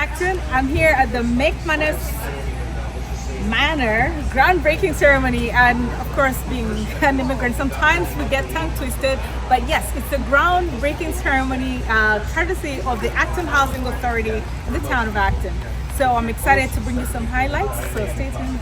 Acton. I'm here at the McManus Manor groundbreaking ceremony, and of course, being an immigrant, sometimes we get tongue twisted, but yes, it's a groundbreaking ceremony courtesy of the Acton Housing Authority in the town of Acton. So I'm excited to bring you some highlights, so stay tuned.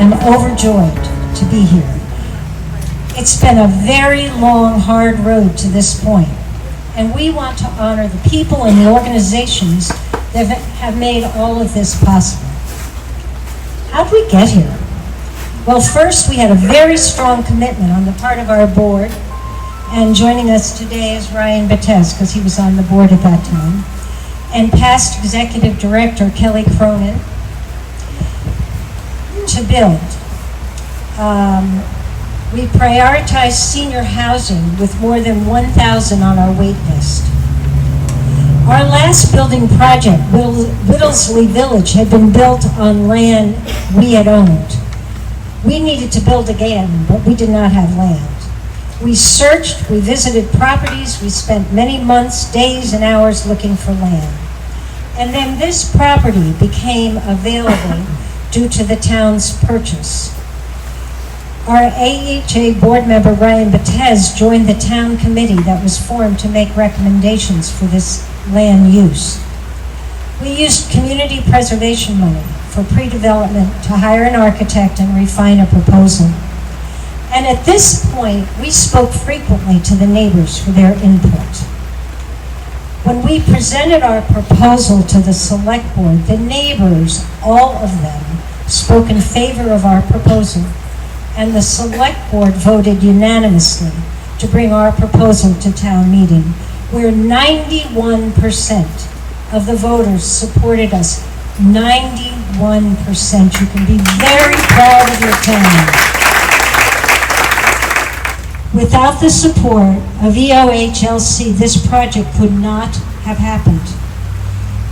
I'm overjoyed to be here. It's been a very long, hard road to this point, and we want to honor the people and the organizations that have made all of this possible. How did we get here? Well, first we had a very strong commitment on the part of our board, and joining us today is Ryan Battez, because he was on the board at that time, and past executive director Kelly Cronin, to build. We prioritize senior housing with more than 1,000 on our wait list. Our last building project, Whittlesley Village, had been built on land we had owned. We needed to build again, but we did not have land. We searched, we visited properties, we spent many months, days, and hours looking for land. And then this property became available due to the town's purchase. Our AHA board member, Ryan Battez, joined the town committee that was formed to make recommendations for this land use. We used community preservation money for pre-development to hire an architect and refine a proposal. And at this point, we spoke frequently to the neighbors for their input. When we presented our proposal to the select board, the neighbors, all of them, spoke in favor of our proposal, and the select board voted unanimously to bring our proposal to town meeting, where 91% of the voters supported us. 91%. You can be very proud of your town. Without the support of EOHLC, this project could not have happened.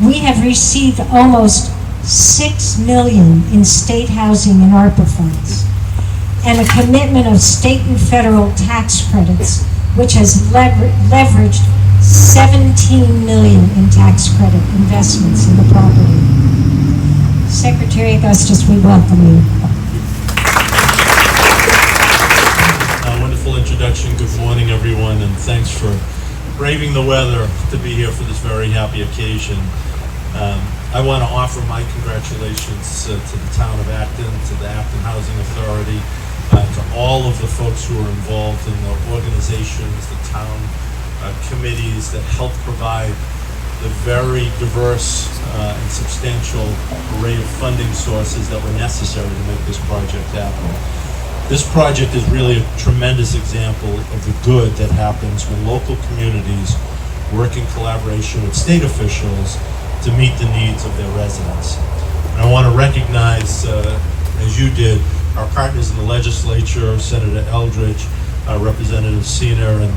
We have received almost $6 million in state housing and ARPA funds. and a commitment of state and federal tax credits, which has leveraged $17 million in tax credit investments in the property. Secretary Augustus, we welcome you. Wonderful introduction. Good morning, everyone, and thanks for braving the weather to be here for this very happy occasion. I want to offer my congratulations to the town of Acton, to the Acton Housing Authority, to all of the folks who are involved in the organizations, the town committees that help provide the very diverse and substantial array of funding sources that were necessary to make this project happen. This project is really a tremendous example of the good that happens when local communities work in collaboration with state officials to meet the needs of their residents. And I want to recognize, as you did, our partners in the legislature, Senator Eldridge, Representative Senior, and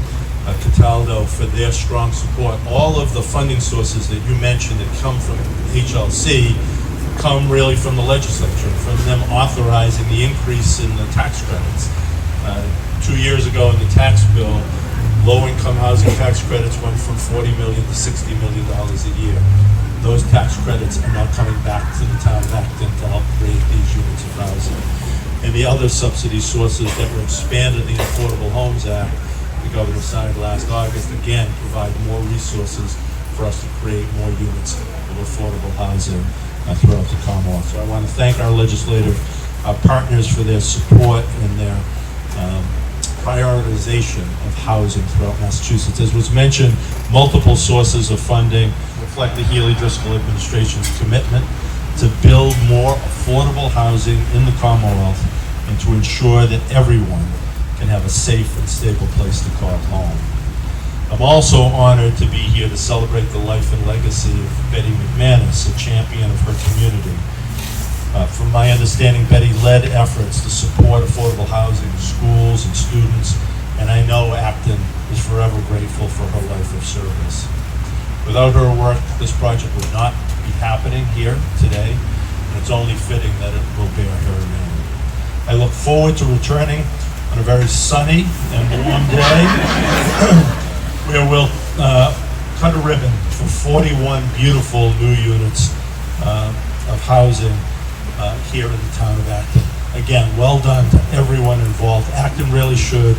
Cataldo, for their strong support. All of the funding sources that you mentioned that come from HLC come really from the legislature, from them authorizing the increase in the tax credits. 2 years ago in the tax bill, low-income housing tax credits went from $40 million to $60 million a year. Those tax credits are now coming back to the town of Acton to help create these units of housing. And the other subsidy sources that were expanded in the Affordable Homes Act, the governor signed last August, again provide more resources for us to create more units of affordable housing throughout the Commonwealth. So I want to thank our legislative partners for their support and their prioritization of housing throughout Massachusetts. As was mentioned, multiple sources of funding reflect the Healy-Driscoll administration's commitment to build more affordable housing in the Commonwealth and to ensure that everyone can have a safe and stable place to call home. I'm also honored to be here to celebrate the life and legacy of Betty McManus, a champion of her community. From my understanding, Betty led efforts to support affordable housing, schools, and students, and I know Acton is forever grateful for her life of service. Without her work, this project would not be happening here today, and it's only fitting that it will bear her name. I look forward to returning on a very sunny and warm day where we'll cut a ribbon for 41 beautiful new units of housing here in the town of Acton. Again, well done to everyone involved. Acton really should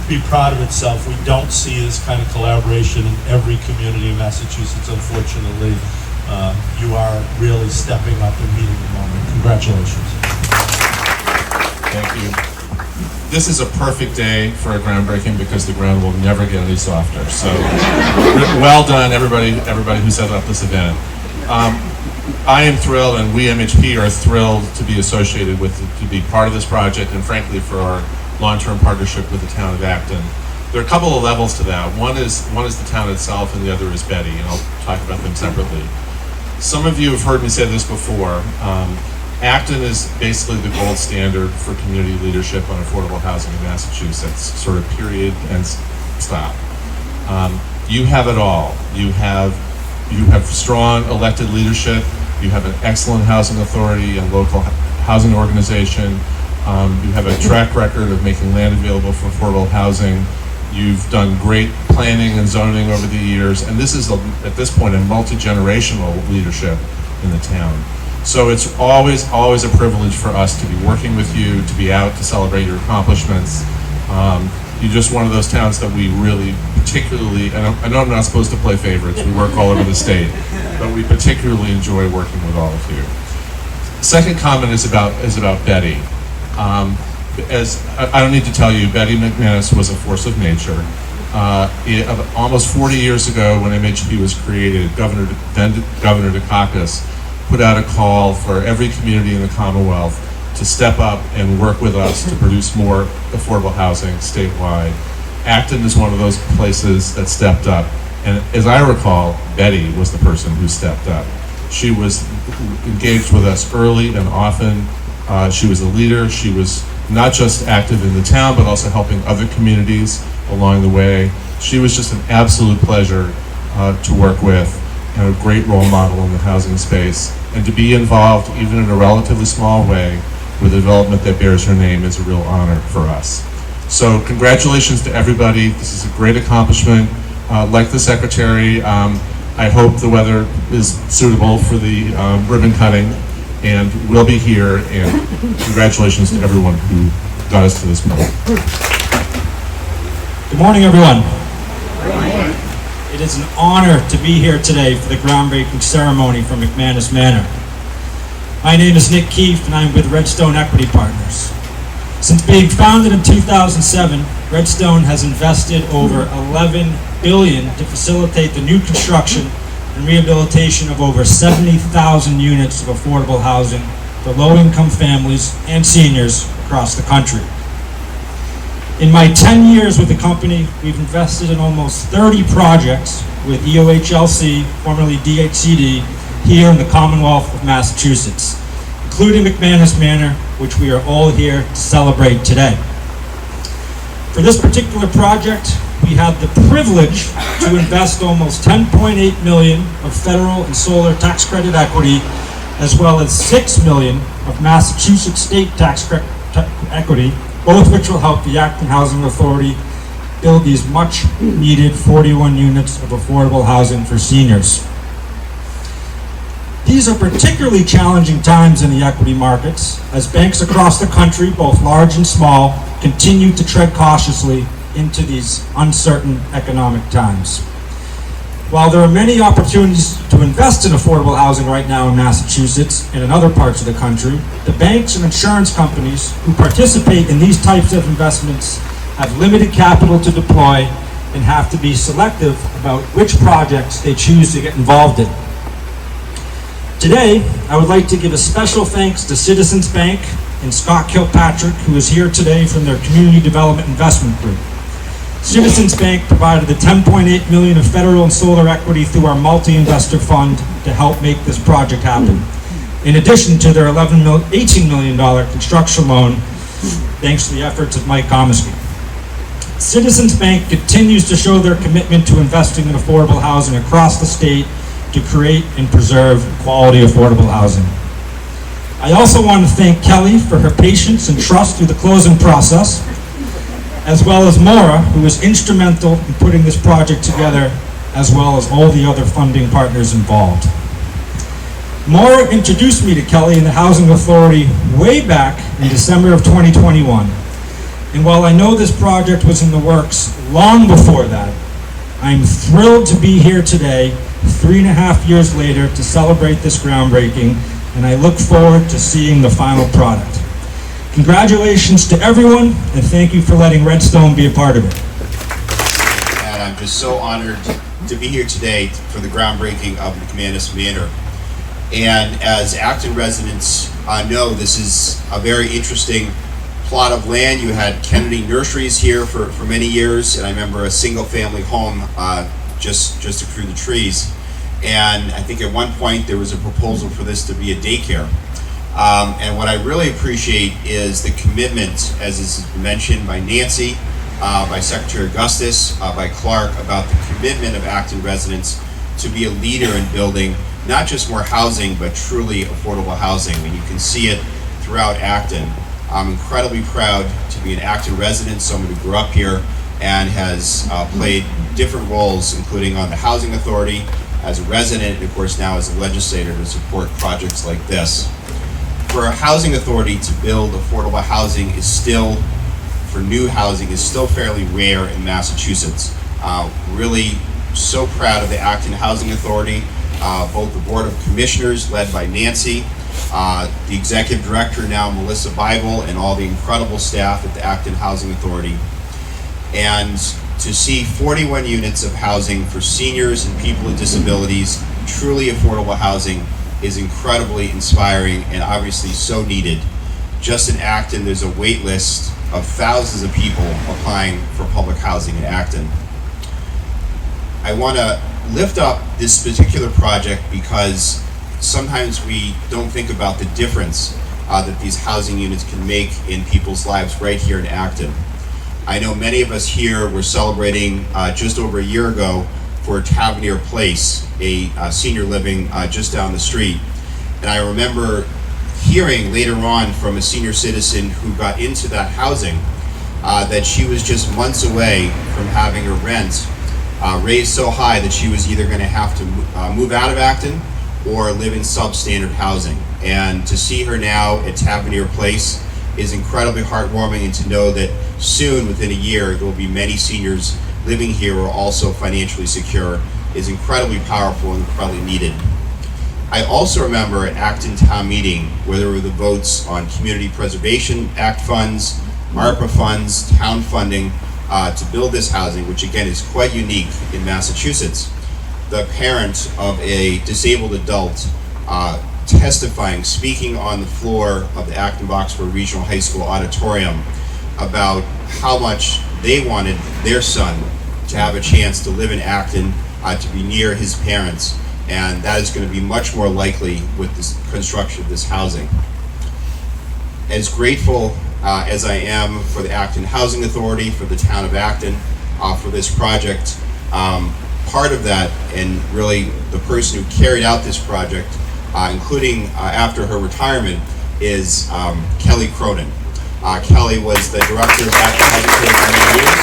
be proud of itself. We don't see this kind of collaboration in every community in Massachusetts, unfortunately. You are really stepping up and meeting the moment. Congratulations. Thank you. This is a perfect day for a groundbreaking because the ground will never get any softer. So, well done, everybody who set up this event. I am thrilled, and we MHP are thrilled to be associated with, to be part of this project, and frankly for our long-term partnership with the town of Acton. There are a couple of levels to that. One is the town itself, and the other is Betty, and I'll talk about them separately. Some of you have heard me say this before. Acton is basically the gold standard for community leadership on affordable housing in Massachusetts, sort of period and stop. You have it all. You have strong elected leadership. You have an excellent housing authority and local housing organization. You have a track record of making land available for affordable housing. You've done great planning and zoning over the years, and this is, at this point, a multi-generational leadership in the town. So it's always a privilege for us to be working with you, to be out to celebrate your accomplishments. You're just one of those towns that we really particularly, and I know I'm not supposed to play favorites, we work all over the state, but we particularly enjoy working with all of you. Second comment is about Betty. As I don't need to tell you, Betty McManus was a force of nature. Almost 40 years ago, when MHP was created, then Governor Dukakis put out a call for every community in the Commonwealth to step up and work with us to produce more affordable housing statewide. Acton is one of those places that stepped up, and as I recall, Betty was the person who stepped up. She was engaged with us early and often. She was a leader. She was not just active in the town, but also helping other communities along the way. She was just an absolute pleasure to work with, and a great role model in the housing space. And to be involved, even in a relatively small way, with a development that bears her name is a real honor for us. So congratulations to everybody. This is a great accomplishment. Like the secretary, I hope the weather is suitable for the ribbon cutting, and we'll be here, and congratulations to everyone who got us to this point. Good morning, everyone. It is an honor to be here today for the groundbreaking ceremony for McManus Manor. My name is Nick Keefe, and I'm with Redstone Equity Partners. Since being founded in 2007, Redstone has invested over $11 billion to facilitate the new construction and rehabilitation of over 70,000 units of affordable housing for low-income families and seniors across the country. In my 10 years with the company, we've invested in almost 30 projects with EOHLC, formerly DHCD, here in the Commonwealth of Massachusetts, including McManus Manor, which we are all here to celebrate today. For this particular project, we had the privilege to invest almost $10.8 million of federal and solar tax credit equity, as well as $6 million of Massachusetts state tax equity, both which will help the Acton Housing Authority build these much needed 41 units of affordable housing for seniors. These are particularly challenging times in the equity markets as banks across the country, both large and small, continue to tread cautiously into these uncertain economic times. While there are many opportunities to invest in affordable housing right now in Massachusetts and in other parts of the country, the banks and insurance companies who participate in these types of investments have limited capital to deploy and have to be selective about which projects they choose to get involved in. Today, I would like to give a special thanks to Citizens Bank and Scott Kilpatrick, who is here today from their Community Development Investment Group. Citizens Bank provided the $10.8 million of federal and solar equity through our multi-investor fund to help make this project happen, in addition to their $18 million construction loan, thanks to the efforts of Mike Gomeski. Citizens Bank continues to show their commitment to investing in affordable housing across the state to create and preserve quality affordable housing. I also want to thank Kelly for her patience and trust through the closing process, as well as Maura, who was instrumental in putting this project together, as well as all the other funding partners involved. Maura introduced me to Kelly and the Housing Authority way back in December of 2021. And while I know this project was in the works long before that, I'm thrilled to be here today, 3.5 years later, to celebrate this groundbreaking, and I look forward to seeing the final product. Congratulations to everyone, and thank you for letting Redstone be a part of it. And I'm just so honored to be here today for the groundbreaking of McManus Manor. And as Acton residents know, this is a very interesting plot of land. You had Kennedy Nurseries here for many years, and I remember a single family home just through the trees. And I think at one point there was a proposal for this to be a daycare. And what I really appreciate is the commitment, as is mentioned by Nancy, by Secretary Augustus, by Clark, about the commitment of Acton residents to be a leader in building not just more housing, but truly affordable housing. And you can see it throughout Acton. I'm incredibly proud to be an Acton resident, someone who grew up here and has played different roles, including on the Housing Authority, as a resident, and of course now as a legislator to support projects like this. For a housing authority to build affordable housing is still, for new housing, is still fairly rare in Massachusetts. Really so proud of the Acton Housing Authority, both the Board of Commissioners led by Nancy, the Executive Director now Melissa Bible, and all the incredible staff at the Acton Housing Authority. And to see 41 units of housing for seniors and people with disabilities, truly affordable housing, is incredibly inspiring and obviously so needed. Just in Acton, there's a wait list of thousands of people applying for public housing in Acton. I want to lift up this particular project because sometimes we don't think about the difference that these housing units can make in people's lives right here in Acton. I know many of us here were celebrating just over a year ago for Tavernier Place, a senior living just down the street. And I remember hearing later on from a senior citizen who got into that housing that she was just months away from having her rent raised so high that she was either going to have to move out of Acton or live in substandard housing. And to see her now at Tavernier Place is incredibly heartwarming, and to know that soon, within a year, there will be many seniors living here who are also financially secure is incredibly powerful and incredibly needed. I also remember at Acton Town Meeting where there were the votes on Community Preservation Act funds, ARPA funds, town funding to build this housing, which again is quite unique in Massachusetts. The parent of a disabled adult testifying, speaking on the floor of the Acton-Boxford Regional High School auditorium about how much they wanted their son to have a chance to live in Acton, to be near his parents, and that is going to be much more likely with this construction of this housing. As grateful as I am for the Acton Housing Authority, for the town of Acton, for this project, part of that, and really the person who carried out this project, including after her retirement, is Kelly Cronin. Kelly was the director of Acton Housing for many years.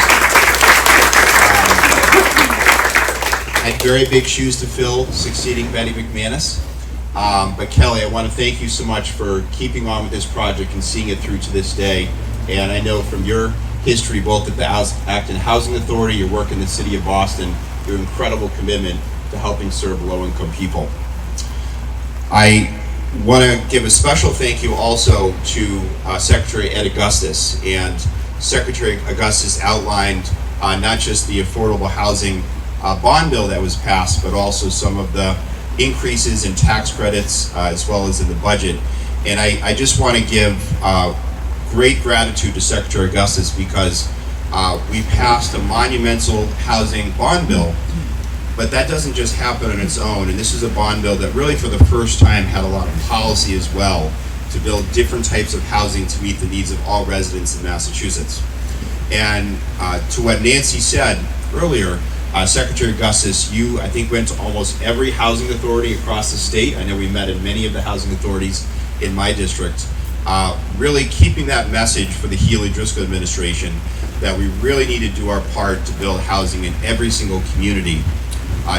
Had very big shoes to fill, succeeding Betty McManus. But Kelly, I want to thank you so much for keeping on with this project and seeing it through to this day. And I know from your history, both at the Acton Housing Authority, your work in the city of Boston, your incredible commitment to helping serve low-income people. I want to give a special thank you also to Secretary Ed Augustus. And Secretary Augustus outlined not just the affordable housing bond bill that was passed, but also some of the increases in tax credits as well as in the budget. And I just want to give great gratitude to Secretary Augustus because we passed a monumental housing bond bill, but that doesn't just happen on its own. And this is a bond bill that really for the first time had a lot of policy as well to build different types of housing to meet the needs of all residents in Massachusetts. And to what Nancy said earlier, Secretary Augustus, you, I think, went to almost every housing authority across the state. I know we met in many of the housing authorities in my district, really keeping that message for the Healy-Driscoll administration that we really need to do our part to build housing in every single community,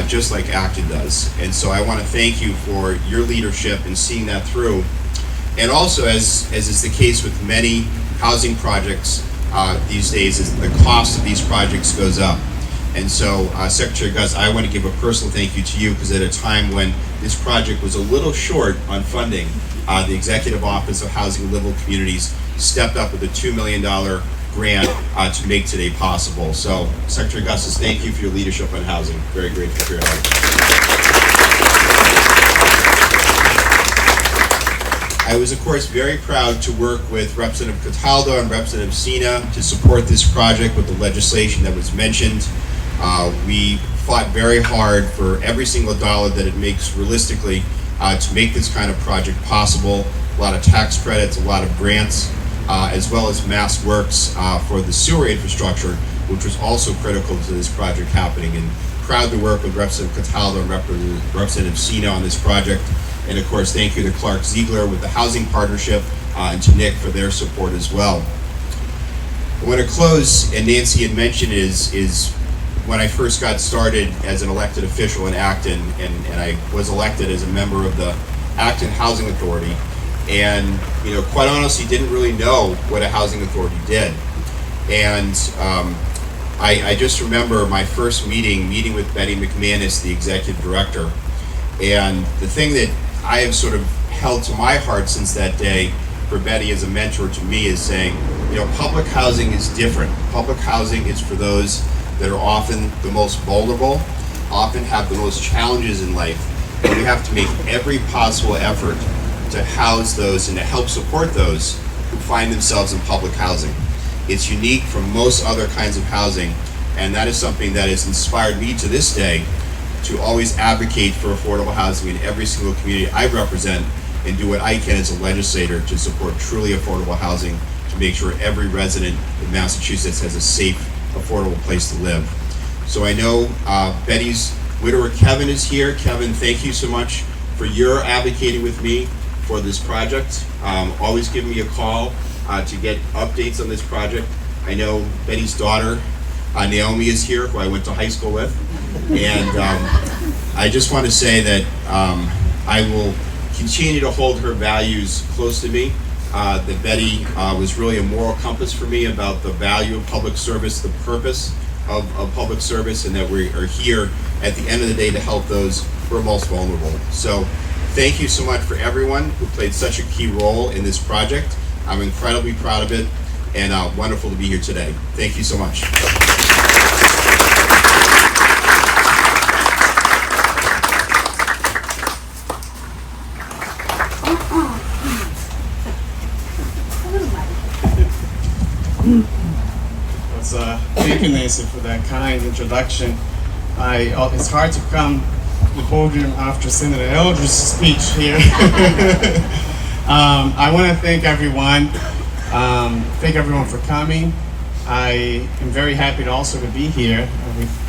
just like Acton does. And so I want to thank you for your leadership in seeing that through. And also, as is the case with many housing projects these days, is the cost of these projects goes up. And so, Secretary Gus, I want to give a personal thank you to you because at a time when this project was a little short on funding, the Executive Office of Housing and Livable Communities stepped up with a $2 million grant to make today possible. So, Secretary Augustus, thank you for your leadership on housing. Very grateful for your help. I was, of course, very proud to work with Representative Cataldo and Representative Sina to support this project with the legislation that was mentioned. We fought very hard for every single dollar that it makes realistically to make this kind of project possible. A lot of tax credits, a lot of grants, as well as Mass Works for the sewer infrastructure, which was also critical to this project happening. And proud to work with Representative Cataldo and Representative Sina on this project. And of course, thank you to Clark Ziegler with the Housing Partnership and to Nick for their support as well. I want to close, and Nancy had mentioned, is when I first got started as an elected official in Acton, and I was elected as a member of the Acton Housing Authority, and quite honestly didn't really know what a housing authority did. And I just remember my first meeting with Betty McManus, the executive director, and the thing that I have sort of held to my heart since that day for Betty as a mentor to me is saying, public housing is different. Public housing is for those that are often the most vulnerable, often have the most challenges in life, and we have to make every possible effort to house those and to help support those who find themselves in public housing. It's unique from most other kinds of housing, and that is something that has inspired me to this day to always advocate for affordable housing in every single community I represent and do what I can as a legislator to support truly affordable housing to make sure every resident in Massachusetts has a safe, affordable place to live. So I know Betty's widower Kevin is here. Kevin, thank you so much for your advocating with me for this project. Always give me a call to get updates on this project. I know Betty's daughter, Naomi, is here, who I went to high school with. And I just want to say that I will continue to hold her values close to me. That Betty was really a moral compass for me about the value of public service, the purpose of public service, and that we are here at the end of the day to help those who are most vulnerable. So thank you so much for everyone who played such a key role in this project. I'm incredibly proud of it, and wonderful to be here today. Thank you so much. Thank you, Nancy, for that kind introduction. It's hard to come to the podium after Senator Eldridge's speech here. I want to thank everyone. Thank everyone for coming. I am very happy also to be here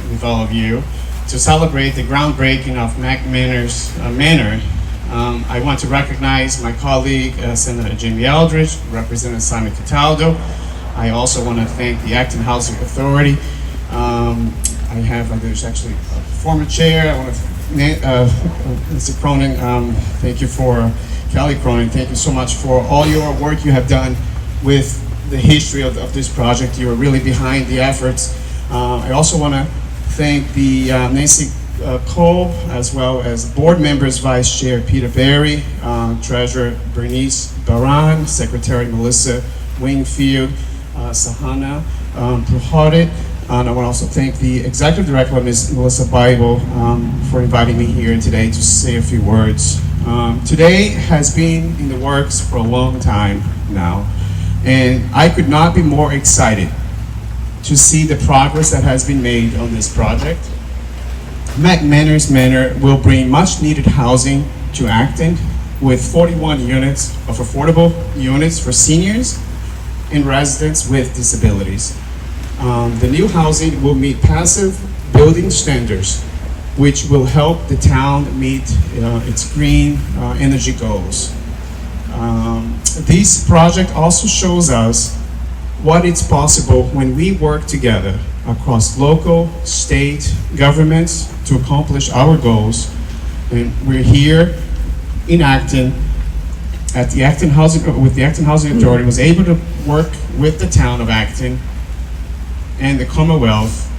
with all of you to celebrate the groundbreaking of McManus Manor. I want to recognize my colleague, Senator Jamie Eldridge, Representative Simon Cataldo. I also want to thank the Acton Housing Authority. There's actually a former chair. I want to Mr. Cronin, thank you for, Kelly Cronin, thank you so much for all your work you have done with the history of this project. You are really behind the efforts. I also want to thank the Nancy Cole, as well as board members, Vice Chair Peter Berry, Treasurer Bernice Baran, Secretary Melissa Wingfield, Sahana Puharit, and I want to also thank the Executive Director, Ms. Melissa Bible, for inviting me here today to say a few words. Today has been in the works for a long time now, and I could not be more excited to see the progress that has been made on this project. McManus Manor will bring much needed housing to Acton with 41 units of affordable units for seniors and residents with disabilities. The new housing will meet passive building standards, which will help the town meet its green energy goals. This project also shows us what is possible when we work together across local, state governments to accomplish our goals. And we're here in Acton at the Acton Housing, with the Acton Housing Authority, was able to work with the town of Acton and the Commonwealth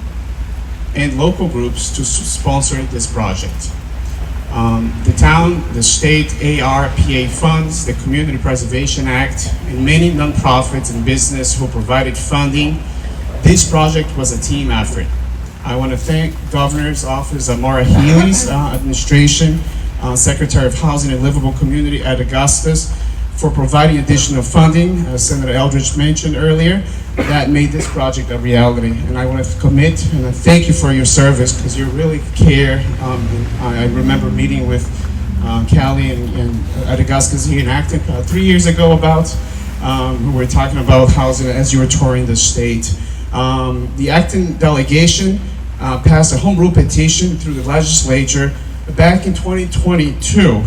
and local groups to sponsor this project. The town, the state, ARPA funds, the Community Preservation Act, and many nonprofits and business who provided funding. This project was a team effort. I want to thank Governor's Office, Amara Healy's administration, Secretary of Housing and Livable Community at Augustus, for providing additional funding, as Senator Eldridge mentioned earlier, that made this project a reality. And I want to commit and I thank you for your service, because you really care. I remember meeting with Callie and at Augustus here in Acton 3 years ago about, we were talking about housing as you were touring the state. The Acton delegation passed a home rule petition through the legislature back in 2022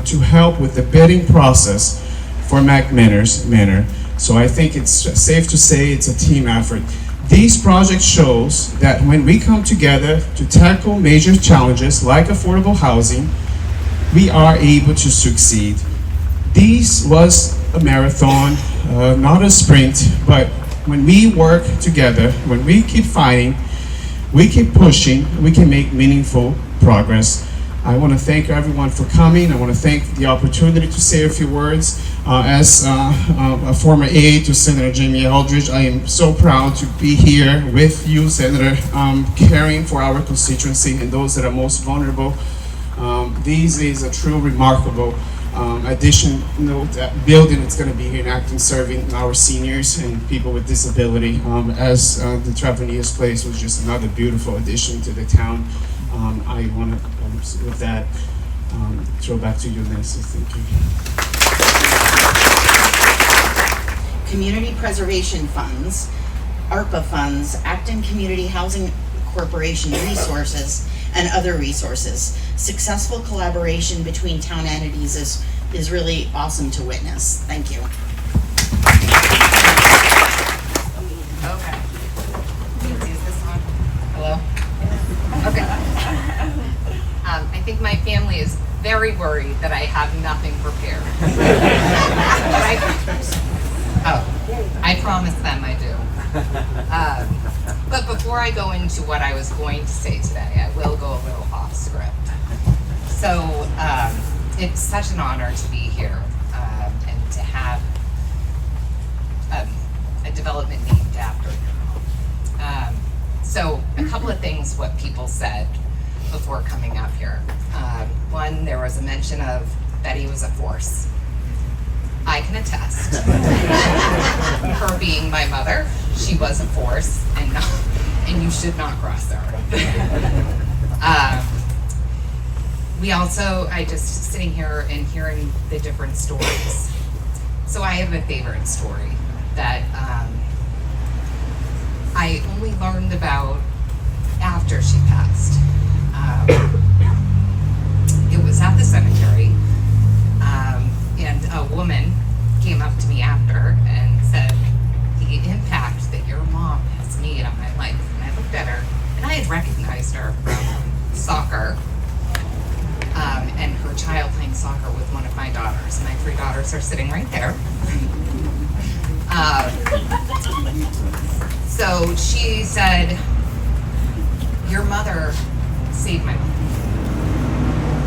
to help with the bidding process for McManus Manor. So I think it's safe to say it's a team effort. These projects shows that when we come together to tackle major challenges like affordable housing, we are able to succeed. This was a marathon, not a sprint, but when we work together, when we keep fighting, we keep pushing, we can make meaningful progress. I want to thank everyone for coming. I want to thank the opportunity to say a few words. As a former aide to Senator Jamie Eldridge, I am so proud to be here with you, Senator, caring for our constituency and those that are most vulnerable. This is a true remarkable addition, that building that's going to be here in Acton, serving our seniors and people with disability. As the Traveniers Place was just another beautiful addition to the town. I want to, with that, throw back to you, Nancy. Thank you. Community Preservation Funds, ARPA funds, Acton Community Housing Corporation resources, and other resources. Successful collaboration between town entities is is really awesome to witness. Thank you. Okay. Is this on? Hello? Okay. I think my family is very worried that I have nothing prepared. I promise them I do. But before I go into what I was going to say today, I will go a little off script. So it's such an honor to be here and to have a development named after me. So a couple of things what people said before coming up here. One, there was a mention of Betty was a force. I can attest. Her being my mother, she was a force, and you should not cross her. I just sitting here and hearing the different stories. So I have a favorite story that I only learned about after she passed. It was at the cemetery, and a woman came up to me after and said, the impact that your mom has made on my life. And I looked at her, and I had recognized her from soccer, and her child playing soccer with one of my daughters. My 3 daughters are sitting right there. So she said, your mother saved my life.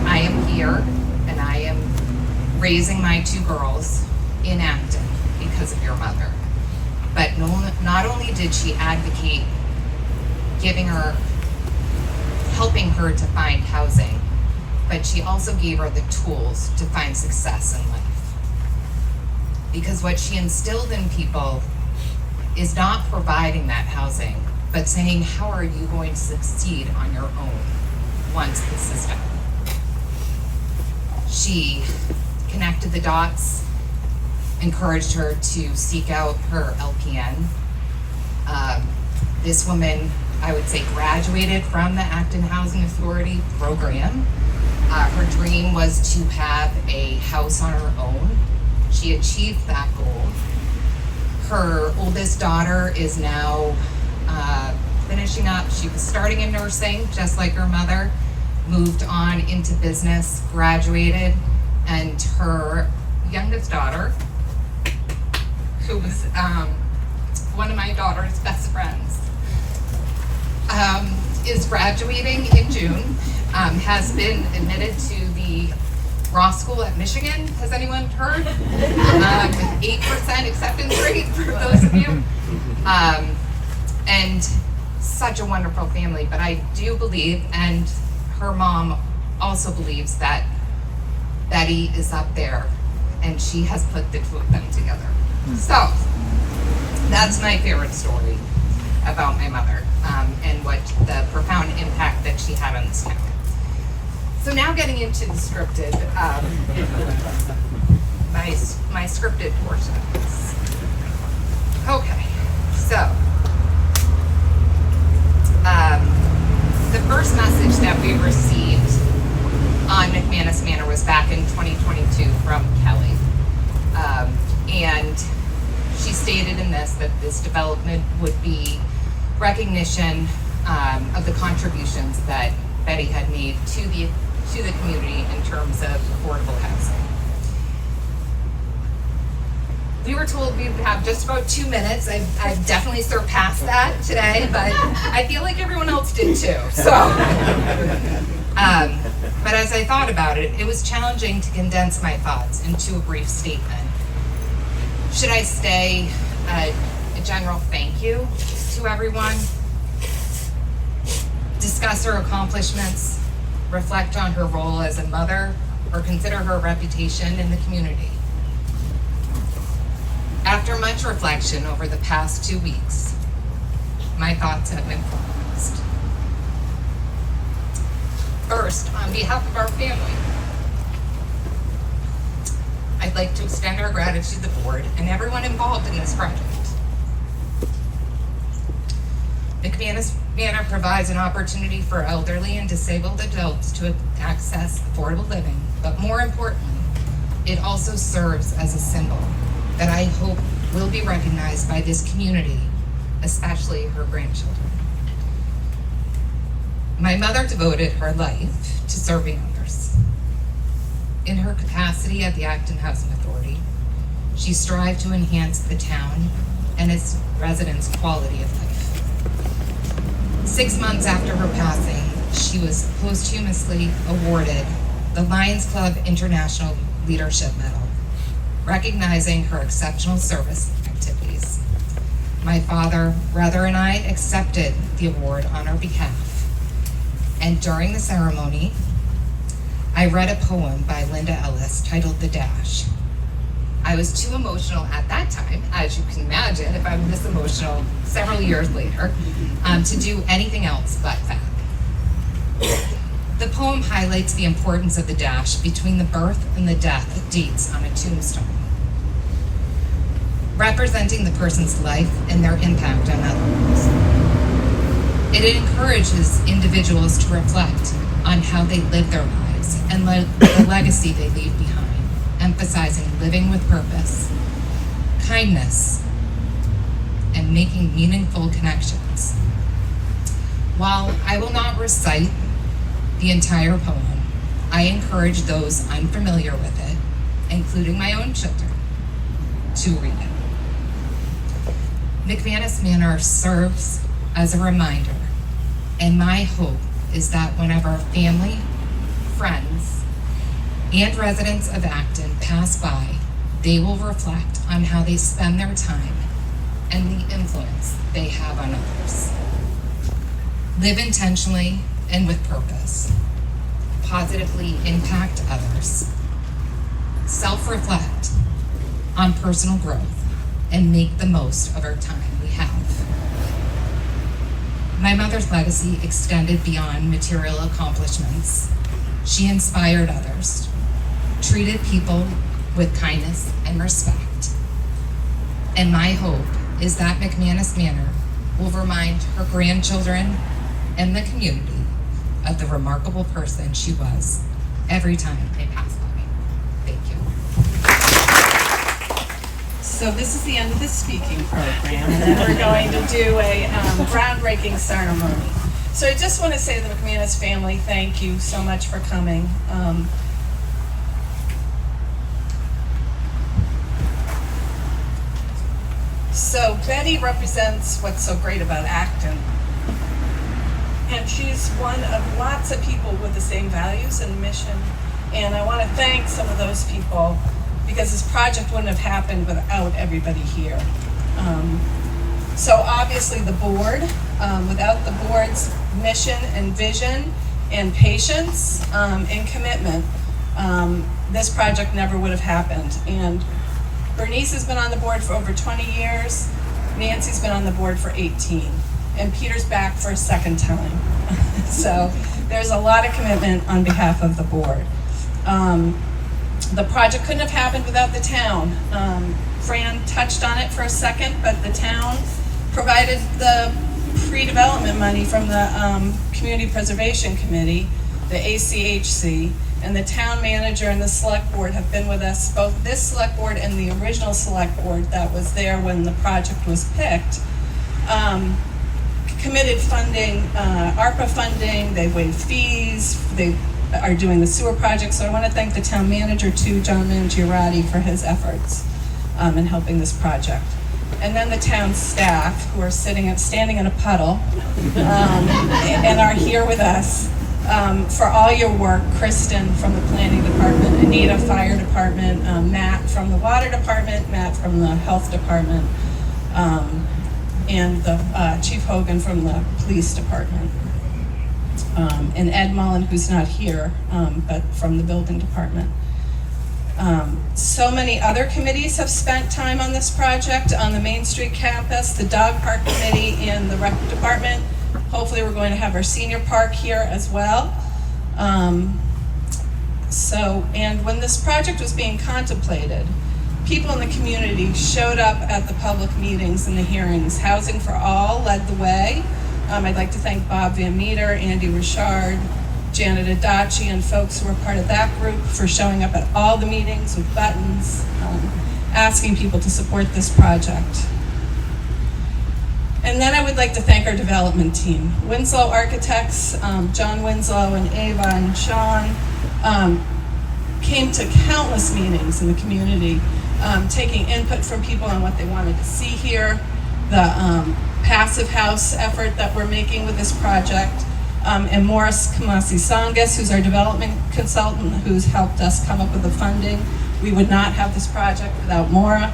I am here, and I am raising my 2 girls in Acton because of your mother. But not only did she advocate helping her to find housing, but she also gave her the tools to find success in life. Because what she instilled in people is not providing that housing, but saying, how are you going to succeed on your own once this is done? She connected the dots, encouraged her to seek out her LPN. This woman, I would say, graduated from the Acton Housing Authority program. Her dream was to have a house on her own. She achieved that goal. Her oldest daughter is now finishing up. She was starting in nursing, just like her mother, moved on into business, graduated, and her youngest daughter, who was one of my daughter's best friends, is graduating in June, has been admitted to the Ross School at Michigan. Has anyone heard? 8% acceptance rate for those of you. And such a wonderful family, but I do believe, and her mom also believes, that Betty is up there and she has put the 2 of them together. So that's my favorite story about my mother, and what the profound impact that she had on this town. So now getting into the scripted, my scripted portions. Okay, so the first message that we received on McManus Manor was back in 2022 from Kelly. And she stated in this that this development would be recognition of the contributions that Betty had made to the community in terms of affordable housing. We were told we would have just about 2 minutes. I've definitely surpassed that today, but I feel like everyone else did too. So, but as I thought about it, it was challenging to condense my thoughts into a brief statement. Should I say a general thank you to everyone? Discuss her accomplishments, reflect on her role as a mother, or consider her reputation in the community? After much reflection over the past 2 weeks, my thoughts have been formalized. First, on behalf of our family, I'd like to extend our gratitude to the board and everyone involved in this project. McManus Manor provides an opportunity for elderly and disabled adults to access affordable living, but more importantly, it also serves as a symbol that I hope will be recognized by this community, especially her grandchildren. My mother devoted her life to serving others. In her capacity at the Acton Housing Authority, she strived to enhance the town and its residents' quality of life. 6 months after her passing, she was posthumously awarded the Lions Club International Leadership Medal, recognizing her exceptional service activities. My father, brother, and I accepted the award on her behalf. And during the ceremony, I read a poem by Linda Ellis titled "The Dash." I was too emotional at that time, as you can imagine, if I'm this emotional several years later, to do anything else but that. The poem highlights the importance of the dash between the birth and the death dates on a tombstone, representing the person's life and their impact on others. It encourages individuals to reflect on how they live their lives and the legacy they leave behind, emphasizing living with purpose, kindness, and making meaningful connections. While I will not recite the entire poem, I encourage those unfamiliar with it, including my own children, to read it. McManus Manor serves as a reminder, and my hope is that whenever family, friends, and residents of Acton pass by, they will reflect on how they spend their time and the influence they have on others. Live intentionally and with purpose. Positively impact others. Self-reflect on personal growth and make the most of our time we have. My mother's legacy extended beyond material accomplishments. She inspired others, treated people with kindness and respect. And my hope is that McManus Manor will remind her grandchildren and the community of the remarkable person she was every time they pass by. Thank you. So this is the end of the speaking program, and then we're going to do a groundbreaking ceremony. So I just want to say to the McManus family, thank you so much for coming. So Betty represents what's so great about Acton. And she's one of lots of people with the same values and mission. And I want to thank some of those people because this project wouldn't have happened without everybody here. So obviously the board, without the board's mission and vision and patience and commitment, this project never would have happened. And Bernice has been on the board for over 20 years. Nancy's been on the board for 18. And Peter's back for a second time. So there's a lot of commitment on behalf of the board. The project couldn't have happened without the town. Fran touched on it for a second, but the town provided the pre-development money from the Community Preservation Committee, the ACHC, and the town manager and the select board have been with us, both this select board and the original select board that was there when the project was picked. Committed funding, ARPA funding, they waived fees, they are doing the sewer project. So I want to thank the town manager too, John Mangiarati, for his efforts in helping this project. And then the town staff who are standing in a puddle and are here with us for all your work. Kristen from the planning department, Anita, fire department, Matt from the water department, Matt from the health department, and the Chief Hogan from the police department, and Ed Mullen, who's not here, but from the building department. So many other committees have spent time on this project, on the Main Street campus, the dog park committee, and the rec department. Hopefully we're going to have our senior park here as well. And when this project was being contemplated, people in the community showed up at the public meetings and the hearings. Housing for All led the way. I'd like to thank Bob Van Meter, Andy Richard, Janet Adachi and folks who were part of that group for showing up at all the meetings with buttons, asking people to support this project. And then I would like to thank our development team. Winslow Architects, John Winslow and Ava and Sean, came to countless meetings in the community, taking input from people on what they wanted to see here, the passive house effort that we're making with this project, and Morris Kamasi Sangas, who's our development consultant, who's helped us come up with the funding. We would not have this project without Maura.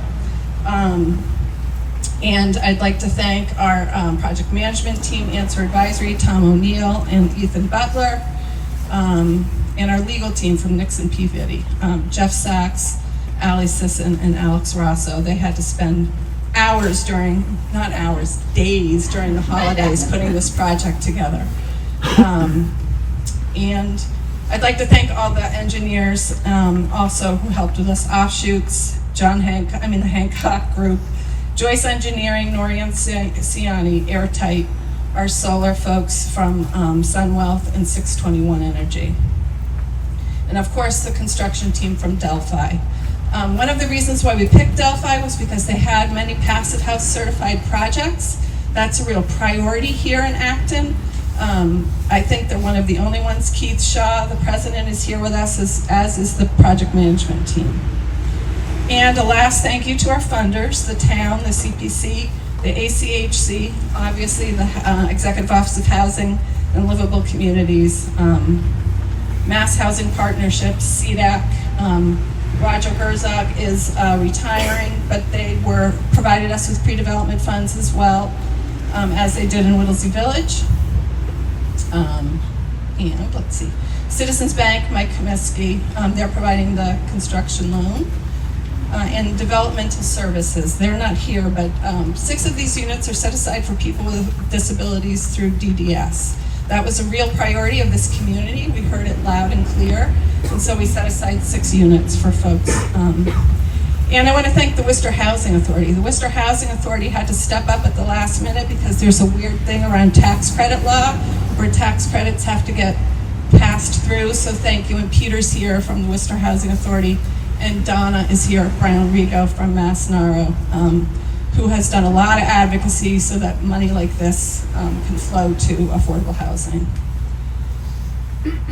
And I'd like to thank our project management team, Answer Advisory, Tom O'Neill and Ethan Butler, and our legal team from Nixon Peabody, Jeff Sachs, Ali Sisson, and Alex Rosso. They had to spend hours during, not hours, days during the holidays putting this project together. And I'd like to thank all the engineers also who helped with us, Offshoots, the Hancock Group, Joyce Engineering, Norian Ciani, Airtight, our solar folks from SunWealth and 621 Energy. And of course, the construction team from Delphi. One of the reasons why we picked Delphi was because they had many passive house certified projects. That's a real priority here in Acton. I think they're one of the only ones. Keith Shaw, the president, is here with us, as is the project management team. And a last thank you to our funders, the town, the CPC, the ACHC, obviously the Executive Office of Housing and Livable Communities, Mass Housing Partnerships, CDAC. Roger Herzog is retiring, but they provided us with pre-development funds as well, as they did in Whittlesey Village. And let's see, Citizens Bank, Mike Comiskey, they're providing the construction loan. And developmental services. They're not here, but 6 of these units are set aside for people with disabilities through DDS. That was a real priority of this community. We heard it loud and clear, and so we set aside 6 units for folks. And I want to thank the Worcester Housing Authority. The Worcester Housing Authority had to step up at the last minute because there's a weird thing around tax credit law where tax credits have to get passed through, so thank you. And Peter's here from the Worcester Housing Authority. And Donna is here, Brown Rigo from Mass Naro, who has done a lot of advocacy so that money like this can flow to affordable housing.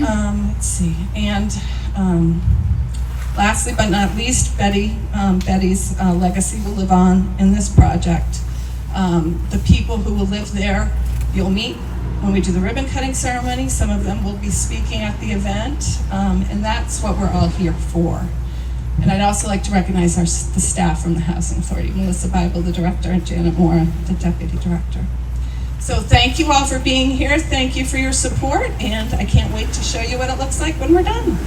Let's see, and lastly but not least, Betty's legacy will live on in this project. The people who will live there, you'll meet when we do the ribbon cutting ceremony. Some of them will be speaking at the event, and that's what we're all here for. And I'd also like to recognize the staff from the Housing Authority, Melissa Bible, the director, and Janet Moore, the deputy director. So thank you all for being here. Thank you for your support, and I can't wait to show you what it looks like when we're done.